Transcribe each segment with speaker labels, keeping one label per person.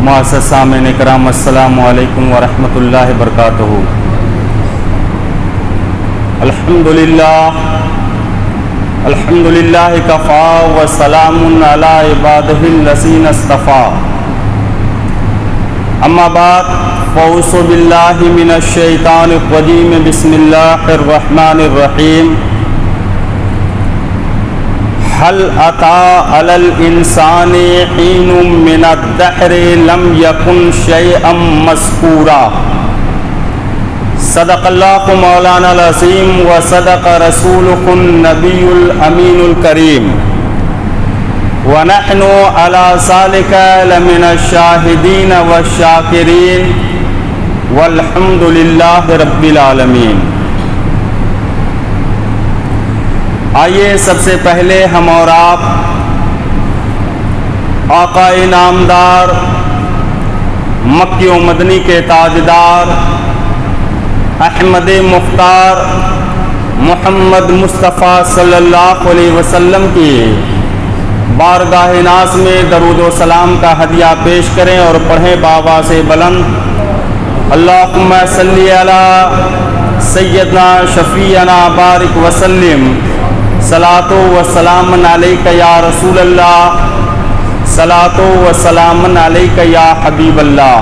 Speaker 1: معزز سامعین کرام، السلام علیکم ورحمۃ اللہ وبرکاتہ۔ الحمدللہ کفا وسلام علی عبادہ الذین اصطفیٰ، اما بعد فاعوذ باللہ من الشیطان الرجیم، بسم اللہ الرحمن الرحیم۔ هل أتى على الإنسان حين من الدهر لم يكن شيئا مذكورا۔ صدق الله مولانا العظیم وصدق رسوله النبي الأمين الكريم، ونحن على ذلك لمن الشاهدين والشاكرين، والحمد لله رب العالمين۔ آئیے سب سے پہلے ہم اور آپ آقا نامدار، مکی و مدنی کے تاجدار، احمد مختار محمد مصطفیٰ صلی اللہ علیہ وسلم کی بارگاہ ناز میں درود و سلام کا ہدیہ پیش کریں اور پڑھیں بآواز بلند، اللہم صلی علی سیدنا شفیعنا بارک وسلم، صلاۃ و سلام علیک یا رسول اللہ، صلاۃ و سلام علیک یا حبیب اللہ۔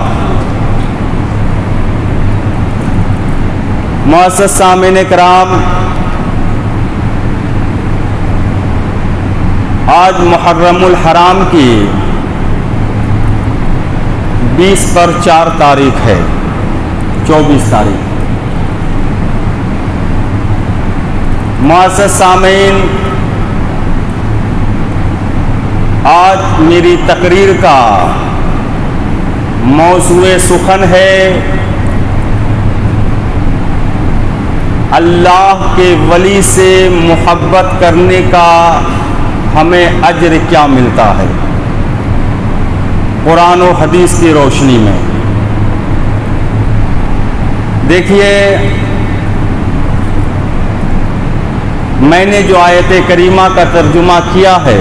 Speaker 1: معزز سامعین کرام، آج محرم الحرام کی 20/4 تاریخ ہے، 24 تاریخ۔ معزز سامعین، آج میری تقریر کا موضوع سخن ہے اللہ کے ولی سے محبت کرنے کا ہمیں اجر کیا ملتا ہے، قرآن و حدیث کی روشنی میں۔ دیکھیے، میں نے جو آیت کریمہ کا ترجمہ کیا ہے،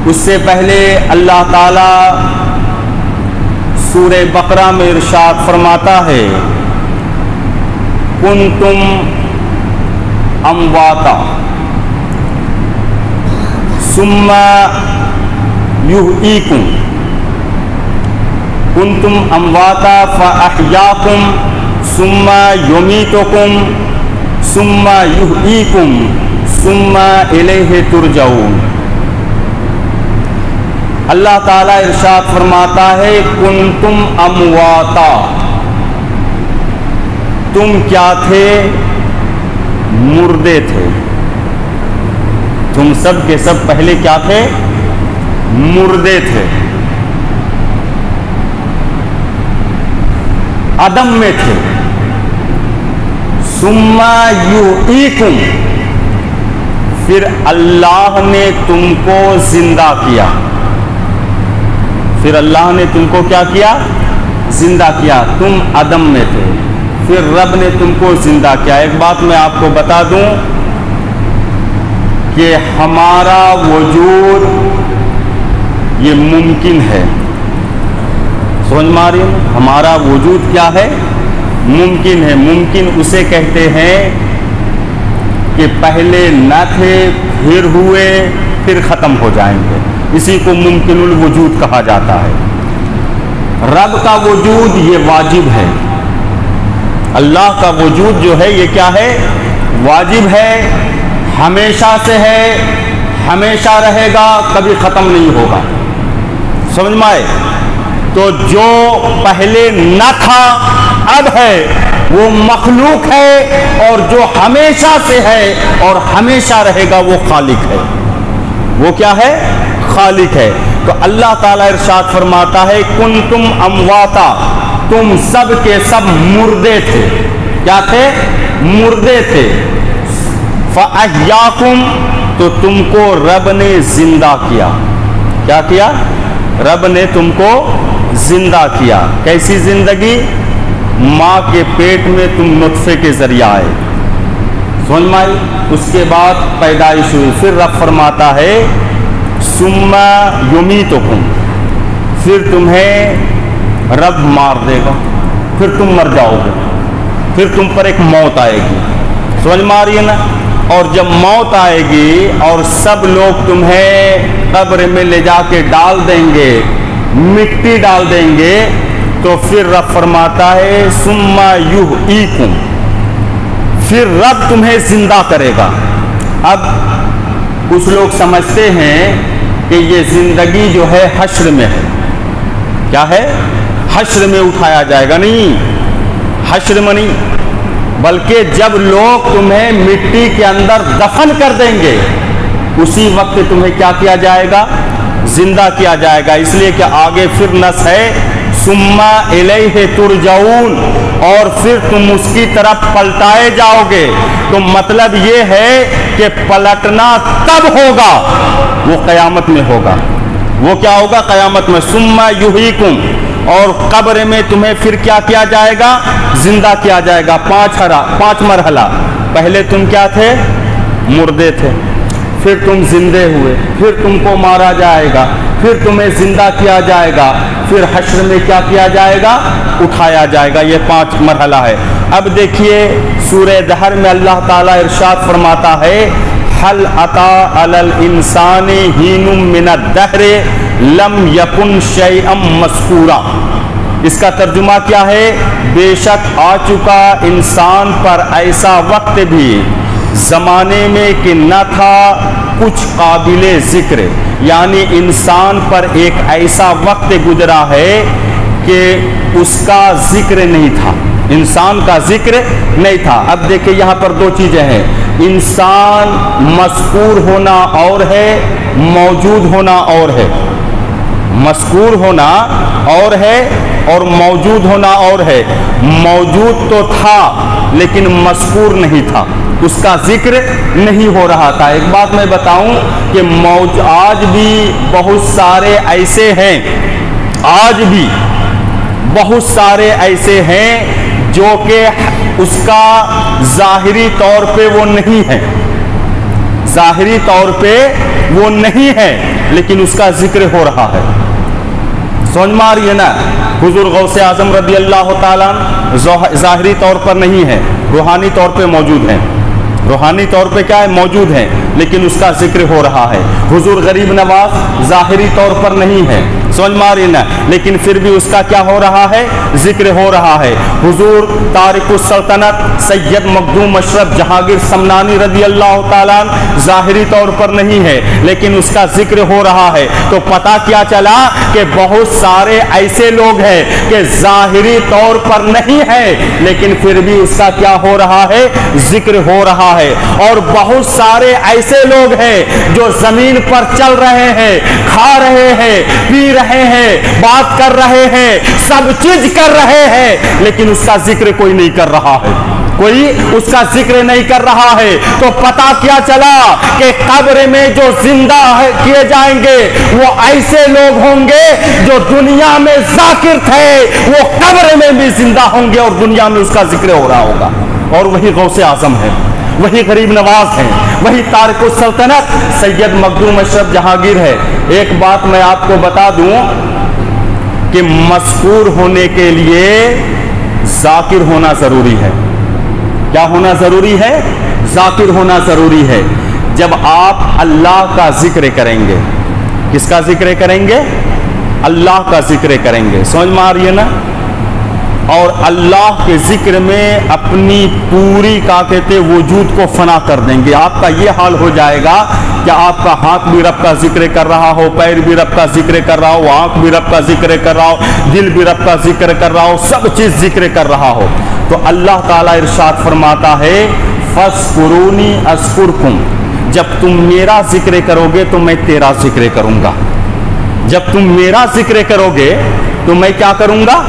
Speaker 1: اس سے پہلے اللہ تعالیٰ سورہ بقرہ میں ارشاد فرماتا ہے، کنتم امواتا ثم یحییکم، کنتم امواتا فاحیاکم ثم یمیتکم ثم یحییکم ثم الیہ ترجعون۔ اللہ تعالیٰ ارشاد فرماتا ہے، کنتم امواتا، تم کیا تھے؟ مردے تھے۔ تم سب کے سب پہلے کیا تھے؟ مردے تھے، عدم میں تھے۔ ثم یحییکم، پھر اللہ نے تم کو زندہ کیا۔ پھر اللہ نے تم کو کیا کیا؟ زندہ کیا۔ تم عدم میں تھے، پھر رب نے تم کو زندہ کیا۔ ایک بات میں آپ کو بتا دوں کہ ہمارا وجود یہ ممکن ہے، سمجھ میں آ رہی ہے؟ ہمارا وجود کیا ہے؟ ممکن ہے۔ ممکن اسے کہتے ہیں کہ پہلے نہ تھے، پھر ہوئے، پھر ختم ہو جائیں گے، اسی کو ممکن الوجود کہا جاتا ہے۔ رب کا وجود یہ واجب ہے، اللہ کا وجود جو ہے یہ کیا ہے؟ واجب ہے، ہمیشہ سے ہے، ہمیشہ رہے گا، کبھی ختم نہیں ہوگا۔ سمجھ میں آئے؟ تو جو پہلے نہ تھا اب ہے وہ مخلوق ہے، اور جو ہمیشہ سے ہے اور ہمیشہ رہے گا وہ خالق ہے۔ وہ کیا ہے؟ خالق ہے۔ تو اللہ تعالیٰ ارشاد فرماتا ہے، کنتم امواتا، تم سب کے سب مردے تھے۔ کیا تھے؟ مردے تھے۔ فاحیاکم، تو تم کو رب نے زندہ کیا۔ کیا کیا؟ رب نے تم کو زندہ کیا۔ کیسی زندگی؟ ماں کے پیٹ میں تم نطفے کے ذریعہ آئے، سمجھ میں آئی؟ اس کے بعد پیدائش ہوئی۔ پھر رب فرماتا ہے ثم یمیتکم، پھر تمہیں رب مار دے گا، پھر تم مر جاؤ گے، پھر تم پر ایک موت آئے گی، سمجھ میں آ رہی ہے نا؟ اور جب موت آئے گی اور سب لوگ تمہیں قبر میں لے جا کے ڈال دیں گے، مٹی ڈال دیں گے، تو پھر رب فرماتا ہے ثم یحییکم، پھر رب تمہیں زندہ کرے گا۔ اب کچھ لوگ سمجھتے ہیں کہ یہ زندگی جو ہے حشر میں ہے، کیا ہے؟ حشر میں اٹھایا جائے گا، نہیں، حشر میں نہیں، بلکہ جب لوگ تمہیں مٹی کے اندر دفن کر دیں گے اسی وقت تمہیں کیا کیا جائے گا؟ زندہ کیا جائے گا۔ اس لیے کہ آگے پھر نص ہے ثم الیہ ترجعون، اور پھر تم اس کی طرف پلٹائے جاؤ گے۔ تو مطلب یہ ہے کہ پلٹنا تب ہوگا، وہ قیامت میں ہوگا۔ وہ کیا ہوگا؟ قیامت میں۔ ثم یحییکم، اور قبر میں تمہیں پھر کیا کیا جائے گا؟ زندہ کیا جائے گا۔ 5 مرحلہ۔ پہلے تم کیا تھے؟ مردے تھے، پھر تم زندے ہوئے، پھر تم کو مارا جائے گا، پھر تمہیں زندہ کیا جائے گا، پھر حشر میں کیا کیا جائے گا؟ اٹھایا جائے گا۔ یہ 5 مرحلہ ہے۔ اب دیکھیے سورہ دہر میں اللہ تعالیٰ ارشاد فرماتا ہے هل أتى على الإنسان حين من الدهر لم يكن شيئا مذكورا۔ اس کا ترجمہ کیا ہے؟ بے شک آ چکا انسان پر ایسا وقت بھی زمانے میں کہ نہ تھا کچھ قابل ذکر، یعنی انسان پر ایک ایسا وقت گزرا ہے کہ اس کا ذکر نہیں تھا، انسان کا ذکر نہیں تھا۔ اب دیکھیں یہاں پر 2 چیزیں ہیں، انسان مذکور ہونا اور ہے، موجود ہونا اور ہے۔ مذکور ہونا اور ہے اور موجود ہونا اور ہے۔ موجود تو تھا لیکن مذکور نہیں تھا، اس کا ذکر نہیں ہو رہا تھا۔ ایک بات میں بتاؤں کہ آج بھی بہت سارے ایسے ہیں، آج بھی بہت سارے ایسے ہیں جو کہ اس کا ظاہری طور پہ وہ نہیں ہے، ظاہری طور پہ وہ نہیں ہے لیکن اس کا ذکر ہو رہا ہے۔ سمجھ میں آ رہی ہے نا؟ حضور غوث اعظم رضی اللہ تعالیٰ ظاہری طور پر نہیں ہے، روحانی طور پہ موجود ہیں، روحانی طور پہ کیا ہے؟ موجود ہیں، لیکن اس کا ذکر ہو رہا ہے۔ حضور غریب نواز ظاہری طور پر نہیں ہے، سمجھ میں آ رہی نا، لیکن پھر بھی اس کا کیا ہو رہا ہے؟ ذکر ہو رہا ہے۔ حضور تارک السلطنت سید مخدوم اشرف جہانگیر سمنانی رضی اللہ تعالیٰ ظاہری طور پر نہیں ہے لیکن اس کا ذکر ہو رہا ہے۔ تو پتہ کیا چلا کہ بہت سارے ایسے لوگ ہیں کہ ظاہری طور پر نہیں ہے لیکن پھر بھی اس کا کیا ہو رہا ہے؟ ذکر ہو رہا ہے۔ اور بہت سارے ایسے لوگ ہیں جو زمین پر چل رہے ہیں، کھا رہے ہیں، پی رہے ہیں، بات کر رہے ہیں، سب چیز کر رہے ہیں لیکن اس کا ذکر کوئی نہیں کر رہا ہے، کوئی اس کا ذکر نہیں کر رہا ہے۔ تو پتہ کیا چلا کہ قبر میں جو زندہ کیے جائیں گے وہ ایسے لوگ ہوں گے جو دنیا میں ذاکر تھے، وہ قبر میں بھی زندہ ہوں گے اور دنیا میں اس کا ذکر ہو رہا ہوگا۔ اور وہی غوث اعظم ہے، وہی غریب نواز ہیں، وہی تارک السلطنت سید مخدوم اشرف جہانگیر ہے۔ ایک بات میں آپ کو بتا دوں کہ مذکور ہونے کے لیے ذاکر ہونا ضروری ہے۔ کیا ہونا ضروری ہے؟ ذاکر ہونا ضروری ہے۔ جب آپ اللہ کا ذکر کریں گے، کس کا ذکر کریں گے؟ اللہ کا ذکر کریں گے، سمجھ میں آ رہی ہے نا؟ اور اللہ کے ذکر میں اپنی پوری کیا کہتے وجود کو فنا کر دیں گے۔ آپ کا یہ حال ہو جائے گا کہ آپ کا ہاتھ بھی رب کا ذکر کر رہا ہو، پیر بھی رب کا ذکر کر رہا ہو، آنکھ بھی رب کا ذکر کر رہا ہو، دل بھی رب کا ذکر کر رہا ہو، سب چیز ذکر کر رہا ہو۔ تو اللہ تعالیٰ ارشاد فرماتا ہے فَاذْكُرُونِي أَذْكُرْكُمْ، جب تم میرا ذکر کرو گے تو میں تیرا ذکر کروں گا۔ جب تم میرا ذکر کرو گے تو میں کیا کروں گا؟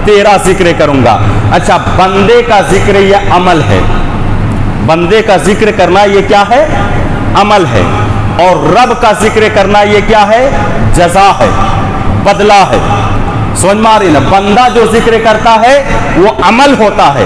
Speaker 1: تیرا ذکر کروں گا۔ اچھا، بندے کا ذکر یہ عمل ہے، بندے کا ذکر کرنا یہ کیا ہے؟ عمل ہے۔ اور رب کا ذکر کرنا یہ کیا ہے؟ جزا ہے، بدلہ ہے۔ سمجھ میں آ رہی نا؟ بندہ جو ذکر کرتا ہے وہ عمل ہوتا ہے،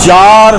Speaker 1: 4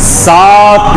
Speaker 1: 7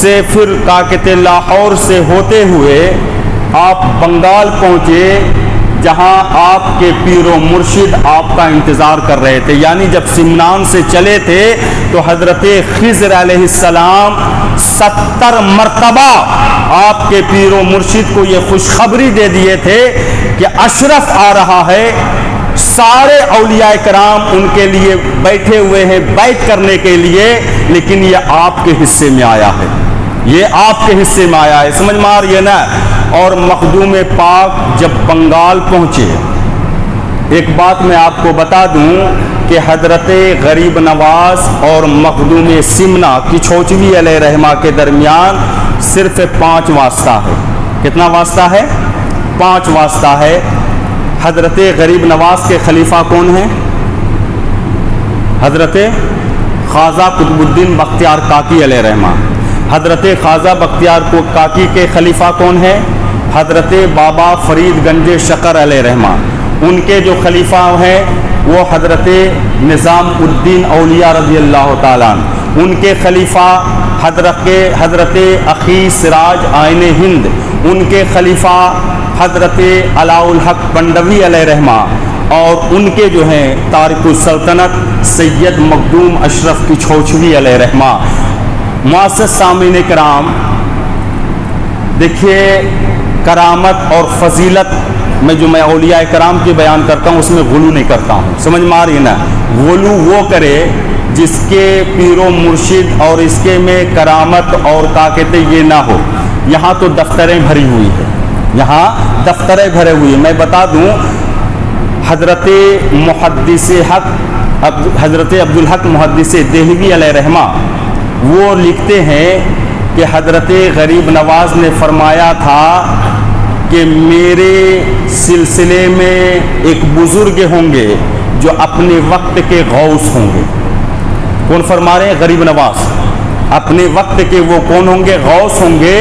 Speaker 1: سے پھر کہا کہتے لاہور سے ہوتے ہوئے آپ بنگال پہنچے، جہاں آپ کے پیر و مرشد آپ کا انتظار کر رہے تھے۔ یعنی جب سمنان سے چلے تھے تو حضرت خضر علیہ السلام 70 مرتبہ آپ کے پیر و مرشد کو یہ خوشخبری دے دیے تھے کہ اشرف آ رہا ہے، سارے اولیاء کرام ان کے لیے بیٹھے ہوئے ہیں بیعت کرنے کے لیے، لیکن یہ آپ کے حصے میں آیا ہے، یہ آپ کے حصے میں آیا ہے، سمجھ میں آ رہی ہے نا۔ اور مخدوم پاک جب بنگال پہنچے، ایک بات میں آپ کو بتا دوں کہ حضرت غریب نواز اور مخدوم سمنا کی چھوچوی علیہ رحمہ کے درمیان صرف 5 واسطہ ہے۔ کتنا واسطہ ہے؟ 5 واسطہ ہے۔ حضرت غریب نواز کے خلیفہ کون ہیں؟ حضرت خواجہ قطب الدین بختیار کاکی علیہ رحمہ۔ حضرت خواجہ بختیار کاکی کے خلیفہ کون ہیں؟ حضرت بابا فرید گنج شکر علیہ رحمہ۔ ان کے جو خلیفہ ہیں وہ حضرت نظام الدین اولیاء رضی اللہ تعالیٰ عنہ۔ ان کے خلیفہ حضرت اخی سراج آئین ہند۔ ان کے خلیفہ حضرت علاء الحق پنڈوی علیہ رحمہ، اور ان کے جو ہیں تارک السلطنت سید مخدوم اشرف کی چھوچوی علیہ رحمہ۔ معزز سامعین کرام، دیکھیے کرامت اور فضیلت میں جو میں اولیاء کرام کی بیان کرتا ہوں اس میں غلو نہیں کرتا ہوں، سمجھ میں آ رہی ہے نا۔ غلو وہ کرے جس کے پیر و مرشد اور اس کے میں کرامت اور کیا کہتے یہ نہ ہو۔ یہاں تو دفتریں بھری ہوئی ہے، یہاں دفتریں بھرے ہوئی ہیں۔ میں بتا دوں حضرت محدث حق حضرت عبدالحق محدث دہلوی علیہ رحمہ وہ لکھتے ہیں کہ حضرت غریب نواز نے فرمایا تھا کہ میرے سلسلے میں ایک بزرگ ہوں گے جو اپنے وقت کے غوث ہوں گے۔ کون فرما رہے ہیں؟ غریب نواز۔ اپنے وقت کے وہ کون ہوں گے؟ غوث ہوں گے،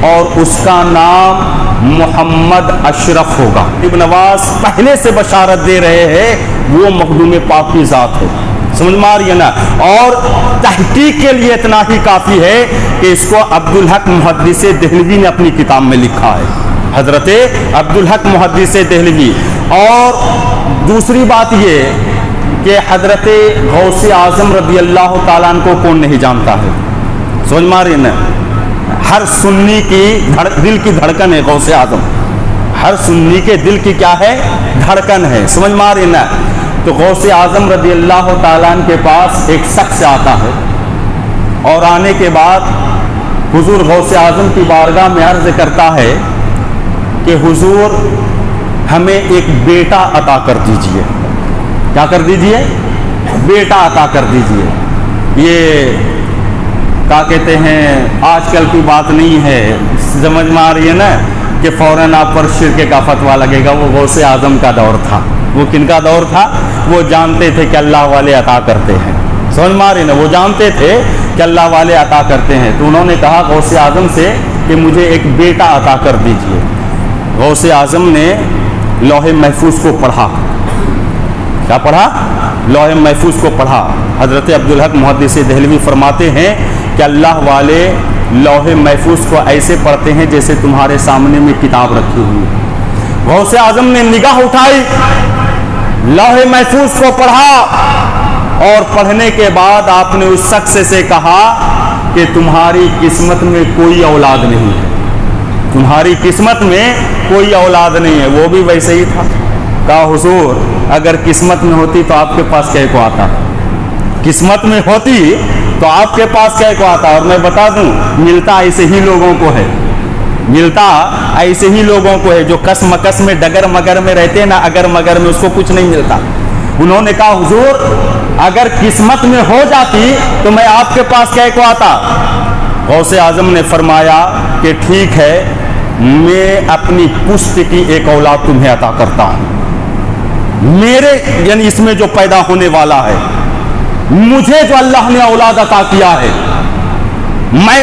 Speaker 1: اور اس کا نام محمد اشرف ہوگا۔ غریب نواز پہلے سے بشارت دے رہے ہیں وہ مخدوم پاک کی ذات ہے، سمجھ میں آ رہی ہے نا۔ اور تحقیق کے لیے اتنا ہی کافی ہے کہ اس کو عبدالحق محدث دہلوی نے اپنی کتاب میں لکھا ہے، حضرت عبدالحق محدث دہلوی۔ اور دوسری بات یہ کہ حضرت غوث اعظم رضی اللہ تعالیٰ عنہ کو کون نہیں جانتا ہے، سمجھ میں آ رہی ہے نا۔ ہر سنی کی دل کی دھڑکن ہے غوث اعظم، ہر سنی کے دل کی کیا ہے؟ دھڑکن ہے، سمجھ میں آ رہی ہے نا۔ تو غوث اعظم رضی اللہ تعالیٰ عنہ کے پاس ایک شخص آتا ہے، اور آنے کے بعد حضور غوث اعظم کی بارگاہ میں عرض کرتا ہے کہ حضور ہمیں ایک بیٹا عطا کر دیجئے۔ کیا کر دیجئے؟ بیٹا عطا کر دیجئے۔ یہ کیا کہتے ہیں آج کل کی بات نہیں ہے، سمجھ میں آ رہی ہے نا، کہ فوراً آپ پر شرک کا فتویٰ لگے گا۔ وہ غوث اعظم کا دور تھا۔ وہ کن کا دور تھا؟ وہ جانتے تھے کہ اللہ والے عطا کرتے ہیں، سمجھ میں آ رہی ہے نا، وہ جانتے تھے کہ اللہ والے عطا کرتے ہیں۔ تو انہوں نے کہا غوث اعظم سے کہ مجھے ایک بیٹا عطا کر دیجئے۔ غوث اعظم نے لوح محفوظ کو پڑھا۔ کیا پڑھا؟ لوح محفوظ کو پڑھا۔ حضرت عبدالحق محدث دہلوی فرماتے ہیں کہ اللہ والے لوح محفوظ کو ایسے پڑھتے ہیں جیسے تمہارے سامنے میں کتاب رکھی ہوئی ہے۔ غوث اعظم نے نگاہ اٹھائی، لوح محفوظ کو پڑھا، اور پڑھنے کے بعد آپ نے اس شخص سے کہا کہ تمہاری قسمت میں کوئی اولاد نہیں ہے، تمہاری قسمت میں کوئی اولاد نہیں ہے۔ وہ بھی ویسے ہی تھا۔ کہا حضور اگر قسمت میں ہوتی تو آپ کے پاس کیا کو آتا؟ قسمت میں ہوتی تو آپ کے پاس کیا کو آتا؟ اور میں بتا دوں ملتا ایسے ہی لوگوں کو ہے، ملتا ایسے ہی لوگوں کو ہے جو کس مکس میں ڈگر مگر میں رہتے ہیں نا، اگر مگر میں اس کو کچھ نہیں ملتا۔ انہوں نے کہا حضور اگر قسمت میں ہو جاتی تو میں آپ کے پاس کیا کو آتا؟ غوث اعظم نے فرمایا کہ ٹھیک ہے، میں اپنی پشت کی ایک اولاد تمہیں عطا کرتا ہوں۔ میرے یعنی اس میں جو پیدا ہونے والا ہے، مجھے جو اللہ نے اولاد عطا کیا ہے، میں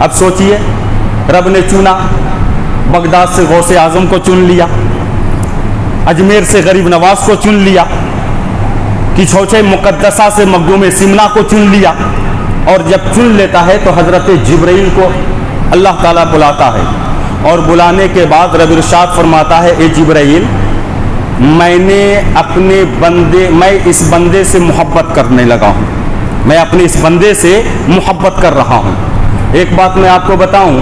Speaker 1: اب سوچئے، رب نے چنا، بغداد سے غوث اعظم کو چن لیا، اجمیر سے غریب نواز کو چن لیا، کچھوچے مقدسہ سے مخدوم سمنا کو چن لیا، اور جب چن لیتا ہے تو حضرت جبرائیل کو اللہ تعالیٰ بلاتا ہے، اور بلانے کے بعد رب ارشاد فرماتا ہے، اے جبرائیل، میں اس بندے سے محبت کرنے لگا ہوں، میں اپنے اس بندے سے محبت کر رہا ہوں۔ ایک بات میں آپ کو بتاؤں،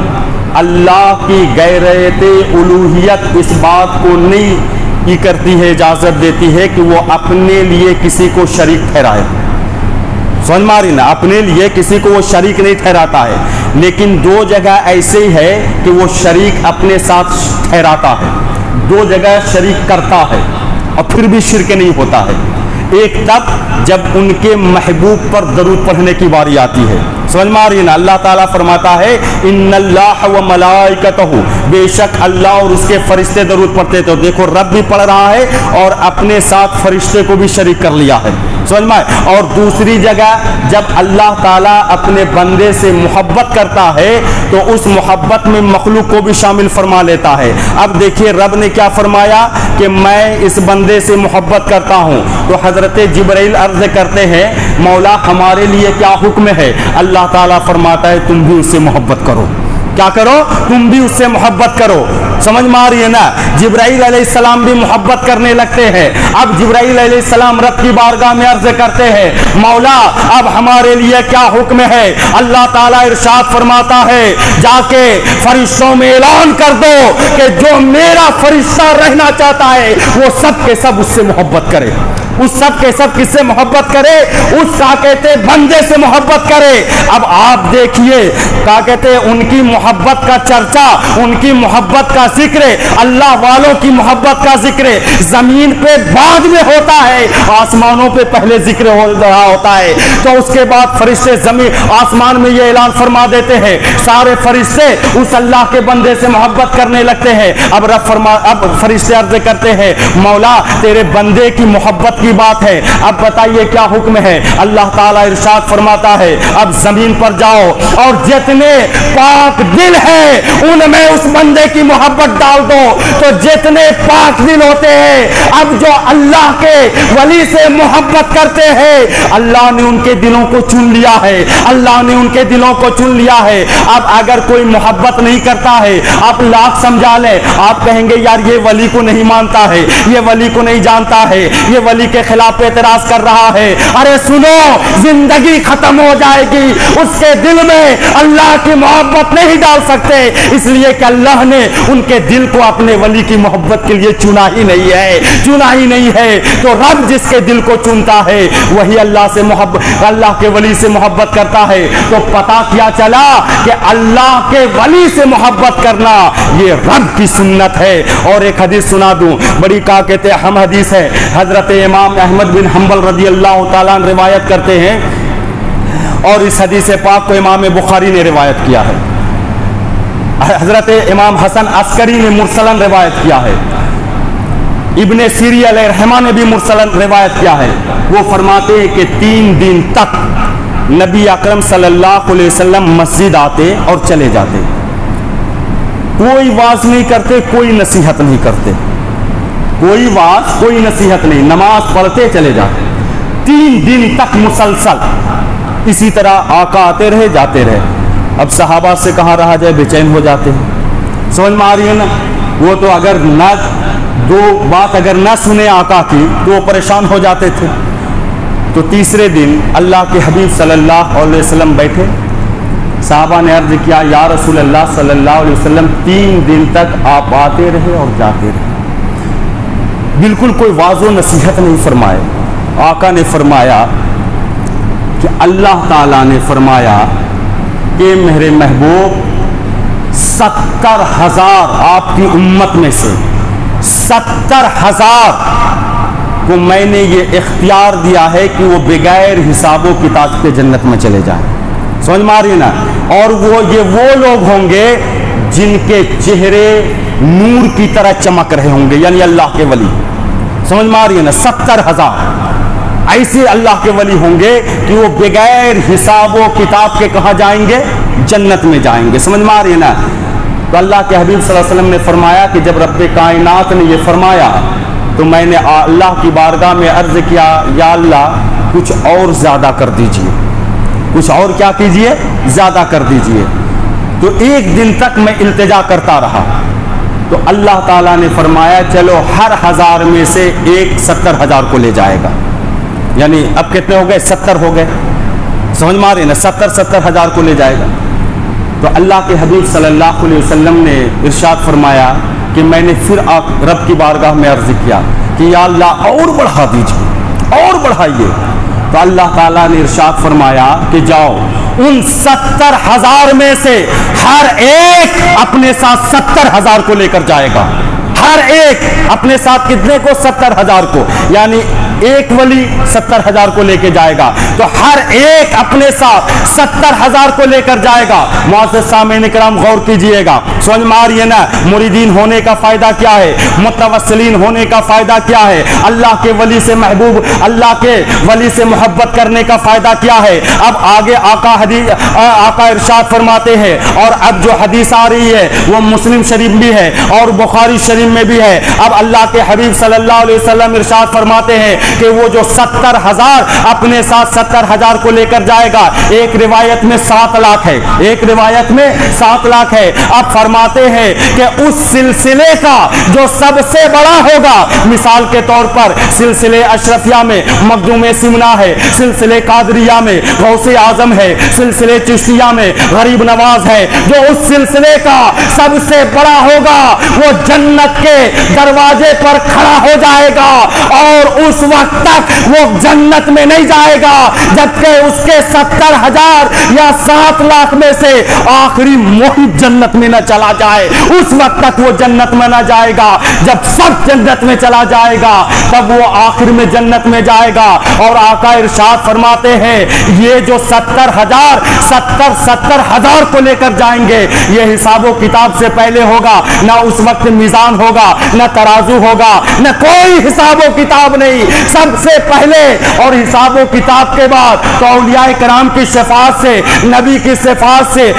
Speaker 1: اللہ کی غیرت الوہیت اس بات کو نہیں کی کرتی ہے، اجازت دیتی ہے کہ وہ اپنے لیے کسی کو شریک ٹھہرائے، سمجھ ماری نا، اپنے لیے کسی کو وہ شریک نہیں ٹھہراتا ہے، لیکن دو جگہ ایسے ہی ہے کہ وہ شریک اپنے ساتھ ٹھہراتا ہے، دو جگہ شریک کرتا ہے اور پھر بھی شرک نہیں ہوتا ہے۔ ایک تب جب ان کے محبوب پر درود پڑھنے کی باری آتی ہے، سمجھ میں آ رہی ہے نا، اللہ تعالیٰ فرماتا ہے ان اللہ و ملائکتہ، بے شک اللہ اور اس کے فرشتے درود پڑھتے، تو دیکھو رب بھی پڑھ رہا ہے اور اپنے ساتھ فرشتے کو بھی شریک کر لیا ہے، سمجھ میں۔ اور دوسری جگہ جب اللہ تعالیٰ اپنے بندے سے محبت کرتا ہے تو اس محبت میں مخلوق کو بھی شامل فرما لیتا ہے۔ اب دیکھیے رب نے کیا فرمایا کہ میں اس بندے سے محبت کرتا ہوں، تو حضرت جبرائیل عرض کرتے ہیں مولا ہمارے لیے کیا حکم ہے؟ اللہ تعالیٰ فرماتا ہے تم بھی اس سے محبت کرو، کیا کرو؟ تم بھی اس سے محبت کرو، سمجھ میں آ رہی ہے نا۔ جبرائیل علیہ السلام بھی محبت کرنے لگتے ہیں۔ اب جبرائیل علیہ السلام رب کی بارگاہ میں عرض کرتے ہیں مولا اب ہمارے لیے کیا حکم ہے؟ اللہ تعالیٰ ارشاد فرماتا ہے جا کے فرشتوں میں اعلان کر دو کہ جو میرا فرشتہ رہنا چاہتا ہے وہ سب کے سب اس سے محبت کرے، اس سب کے سب کس سے محبت کرے؟ اس کا کہتے بندے سے محبت کرے۔ اب آپ دیکھیے کیا کہتے ان کی محبت کا چرچا، ان کی محبت کا ذکر، اللہ والوں کی محبت کا ذکر زمین پہ بعد میں ہوتا ہے، آسمانوں پہ پہلے ذکر ہو رہا ہوتا ہے، تو اس کے بعد فرشتے زمین آسمان میں یہ اعلان فرما دیتے ہیں، سارے فرشتے اس اللہ کے بندے سے محبت کرنے لگتے ہیں۔ اب فرشتے عرض کرتے ہیں مولا تیرے بندے کی محبت کی بات ہے، اب بتائیے کیا حکم ہے؟ اللہ تعالیٰ ارشاد فرماتا ہے اب زمین پر جاؤ اور جتنے پاک دل ہیں ان میں اس بندے کی محبت ڈال دو، تو جتنے پاک دل ہوتے ہیں اب جو اللہ کے ولی سے محبت کرتے ہیں اللہ نے ان کے دلوں کو چن لیا ہے، اللہ نے ان کے دلوں کو چن لیا ہے۔ اب اگر کوئی محبت نہیں کرتا ہے آپ لاکھ سمجھا لیں، آپ کہیں گے یار یہ ولی کو نہیں مانتا ہے، یہ ولی کو نہیں جانتا ہے، یہ ولی کے خلاف اعتراض کر رہا ہے، ارے سنو زندگی ختم ہو جائے گی، اس کے دل میں اللہ کی محبت نہیں ڈال سکتے، اس لیے کہ اللہ نے ان کے دل کو اپنے ولی کی محبت کے لیے چنا ہی نہیں ہے، چنا ہی نہیں ہے۔ تو رب جس کے دل کو چنتا ہے وہی اللہ سے محبت، اللہ کے ولی سے محبت کرتا ہے۔ تو پتا کیا چلا کہ اللہ کے ولی سے محبت کرنا یہ رب کی سنت ہے۔ اور ایک حدیث سنا دوں، بڑی کہا کہتے اہم حدیث ہے، حضرت امام احمد بن حنبل رضی اللہ تعالیٰ عنہ روایت کرتے ہیں، اور اس حدیث پاک کو امام بخاری نے روایت کیا ہے، حضرت امام حسن عسکری نے مرسلن روایت کیا ہے، ابن سیری علیہ رحمہ نے بھی مرسلن روایت کیا ہے۔ وہ فرماتے ہیں کہ 3 دن تک نبی اکرم صلی اللہ علیہ وسلم مسجد آتے اور چلے جاتے، کوئی واز نہیں کرتے، کوئی نصیحت نہیں کرتے، کوئی واز کوئی نصیحت نہیں، نماز پڑھتے چلے جاتے، 3 دن تک مسلسل اسی طرح آقا آتے رہے جاتے رہے۔ اب صحابہ سے کہاں رہا جائے، بے چین ہو جاتے ہیں، سمجھ میں آ رہی ہے نا۔ وہ تو اگر نہ دو بات اگر نہ سنے آقا کی تو وہ پریشان ہو جاتے تھے۔ تو تیسرے دن اللہ کے حبیب صلی اللہ علیہ وسلم بیٹھے، صحابہ نے عرض کیا یا رسول اللہ صلی اللہ علیہ وسلم 3 دن تک آپ آتے رہے اور جاتے رہے، بالکل کوئی واضح و نصیحت نہیں فرمائے۔ آقا نے فرمایا کہ اللہ تعالیٰ نے فرمایا کہ میرے محبوب 70,000 آپ کی امت میں سے 70,000 کو میں نے یہ اختیار دیا ہے کہ وہ بغیر حساب و کتاب کے جنت میں چلے جائیں، سمجھ میں آ رہی ہے نا۔ اور وہ لوگ ہوں گے جن کے چہرے نور کی طرح چمک رہے ہوں گے، یعنی اللہ کے ولی، سمجھ میں آ رہی ہے نا۔ 70,000 ایسے اللہ کے ولی ہوں گے کہ وہ بغیر حساب و کتاب کے کہاں جائیں گے، جنت میں جائیں گے. سمجھ میں آ رہی ہے نا؟ تو اللہ کے حبیب صلی اللہ علیہ وسلم نے فرمایا کہ جب رب کائنات نے یہ فرمایا تو میں نے اللہ کی بارگاہ میں عرض کیا یا اللہ کچھ اور زیادہ کر دیجئے, کچھ اور کیا کیجئے, زیادہ کر دیجئے. تو ایک دن تک میں التجا کرتا رہا تو اللہ تعالیٰ نے فرمایا چلو ہر 1000 میں سے ایک 70,000 کو لے جائے گا. یعنی اب کتنے ہو گئے؟ 70 ہو گئے. سمجھ میں آ رہی ہے نا؟ 70,000 کو لے جائے گا. تو اللہ کے حبیب صلی اللہ علیہ وسلم نے ارشاد فرمایا کہ میں نے پھر رب کی بارگاہ میں عرض کیا کہ یا اللہ اور بڑھا دیجیے, اور بڑھائیے. تو اللہ تعالیٰ نے ارشاد فرمایا کہ جاؤ ان 70,000 میں سے ہر ایک اپنے ساتھ 70,000 کو لے کر جائے گا. ہر ایک اپنے ساتھ کتنے کو؟ 70,000 کو. یعنی ایک ولی 70,000 کو لے کے جائے گا. تو ہر ایک اپنے ساتھ 70,000 کو لے کر جائے گا. معزز سامعین کرام غور کیجئے گا. سمجھ میں آ رہی ہے نا؟ مریدین ہونے کا فائدہ کیا ہے, متوسلین ہونے کا فائدہ کیا ہے, اللہ کے ولی سے محبوب, اللہ کے ولی سے محبت کرنے کا فائدہ کیا ہے. اب آگے آقا ارشاد فرماتے ہیں, اور اب جو حدیث آ رہی ہے وہ مسلم شریف بھی ہے اور بخاری شریف میں بھی ہے. اب اللہ کے حبیب صلی اللہ علیہ وسلم ارشاد فرماتے ہیں کہ وہ جو 70,000 اپنے ساتھ 70,000 کو لے کر جائے گا, ایک روایت میں 7 لاکھ ہے, ایک روایت میں 7 لاکھ ہے. اب فرماتے ہیں کہ اس سلسلے کا جو سب سے بڑا ہوگا, مثال کے طور پر سلسلے اشرفیہ میں مخدوم سمنا ہے, سلسلے قادریہ میں غوث اعظم ہے, سلسلے چشتیہ میں غریب نواز ہے, جو اس سلسلے کا سب سے بڑا ہوگا وہ جنت کے دروازے پر کھڑا ہو جائے گا اور اس وقت تک وہ جنت میں نہیں جائے گا جبکہ اس کے 70,000 یا 7 لاکھ میں سے آخری محب جنت میں نہ چلا جائے. اس وقت تک وہ جنت میں نہ جائے گا. جب سب جنت میں چلا جائے گا تب وہ آخر میں جنت میں جائے گا. اور آقا ارشاد فرماتے ہیں یہ جو 70,000 کو لے کر جائیں گے, یہ حساب و کتاب سے پہلے ہوگا. نہ اس وقت میزان ہوگا, نہ ترازو ہوگا, نہ کوئی حساب و کتاب نہیں. سب سے پہلے اور حساب و کتاب کے بعد تو اولیاء کرام کی شفاعت سے, نبی کی شفاعت سے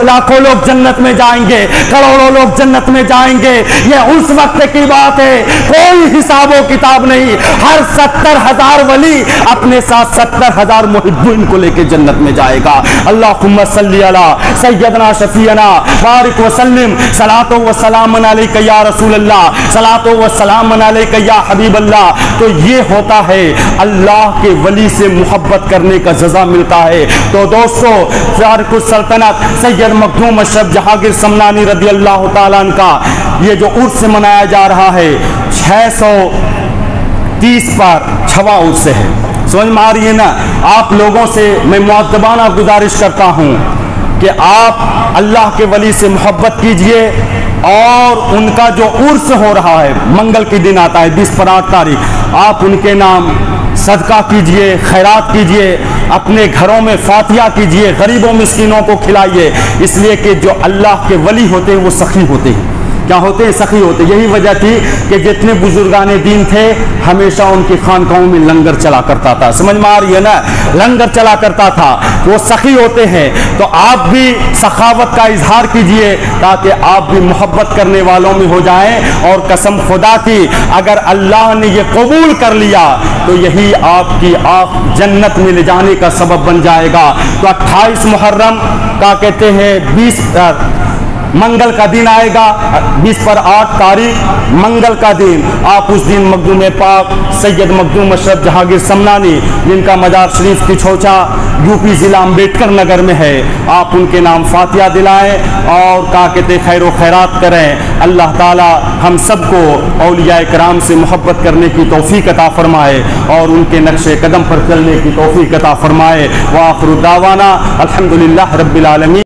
Speaker 1: لاکھوں لوگ جنت میں جائیں گے, کروڑوں لوگ جنت میں جائیں گے. یہ اس وقت کی بات ہے, کوئی حساب و کتاب نہیں. ہر 70,000 ولی اپنے ساتھ 70,000 محبین کو لے کے جنت میں جائے گا. اللہم صلی علی سیدنا شفیعنا بارک وسلم, صلاۃ و سلام علیک یا رسول اللہ, صلاۃ و سلام علیک یا حبیب اللہ. تو یہ ہوتا ہے اللہ کے ولی سے محبت کرنے کا جزا ملتا ہے. تو دوستو, فارق السلطنت سید مخدوم اشرف جہانگیر سمنانی رضی اللہ تعالیٰ عنہ کا یہ جو عرس منایا جا رہا ہے 630 پر 6واں عرس ہے. سمجھ میں آ رہی ہے نا؟ آپ لوگوں سے میں مؤدبانہ گزارش کرتا ہوں کہ آپ اللہ کے ولی سے محبت کیجئے اور ان کا جو عرس ہو رہا ہے منگل کے دن آتا ہے 20 پر 8 تاریخ, آپ ان کے نام صدقہ کیجئے, خیرات کیجئے, اپنے گھروں میں فاتحہ کیجئے, غریبوں مسکینوں کو کھلائیے. اس لیے کہ جو اللہ کے ولی ہوتے ہیں وہ سخی ہوتے ہیں. کیا ہوتے ہیں؟ سخی ہوتے. یہی وجہ تھی کہ جتنے بزرگان دین تھے ہمیشہ ان کی خانقاہوں میں لنگر چلا کرتا تھا. سمجھ میں آ رہی ہے نا؟ لنگر چلا کرتا تھا. وہ سخی ہوتے ہیں. تو آپ بھی سخاوت کا اظہار کیجئے تاکہ آپ بھی محبت کرنے والوں میں ہو جائیں. اور قسم خدا کی اگر اللہ نے یہ قبول کر لیا تو یہی آپ کی آنکھ جنت میں لے جانے کا سبب بن جائے گا. تو 28 محرم کا کہتے ہیں 20 منگل کا دن آئے گا 20 پر 8 تاریخ منگل کا دن. آپ اس دن مخدوم پاک سید مخدوم اشرف جہانگیر سمنانی جن کا مزار شریف کی چھوچا یوپی ضلع امبیڈکر نگر میں ہے, آپ ان کے نام فاتحہ دلائیں اور کہا کہتے خیر و خیرات کریں. اللہ تعالی ہم سب کو اولیاء کرام سے محبت کرنے کی توفیق عطا فرمائے اور ان کے نقش قدم پر چلنے کی توفیق عطا فرمائے. وآخر دعوانا الحمدللہ رب العالمین.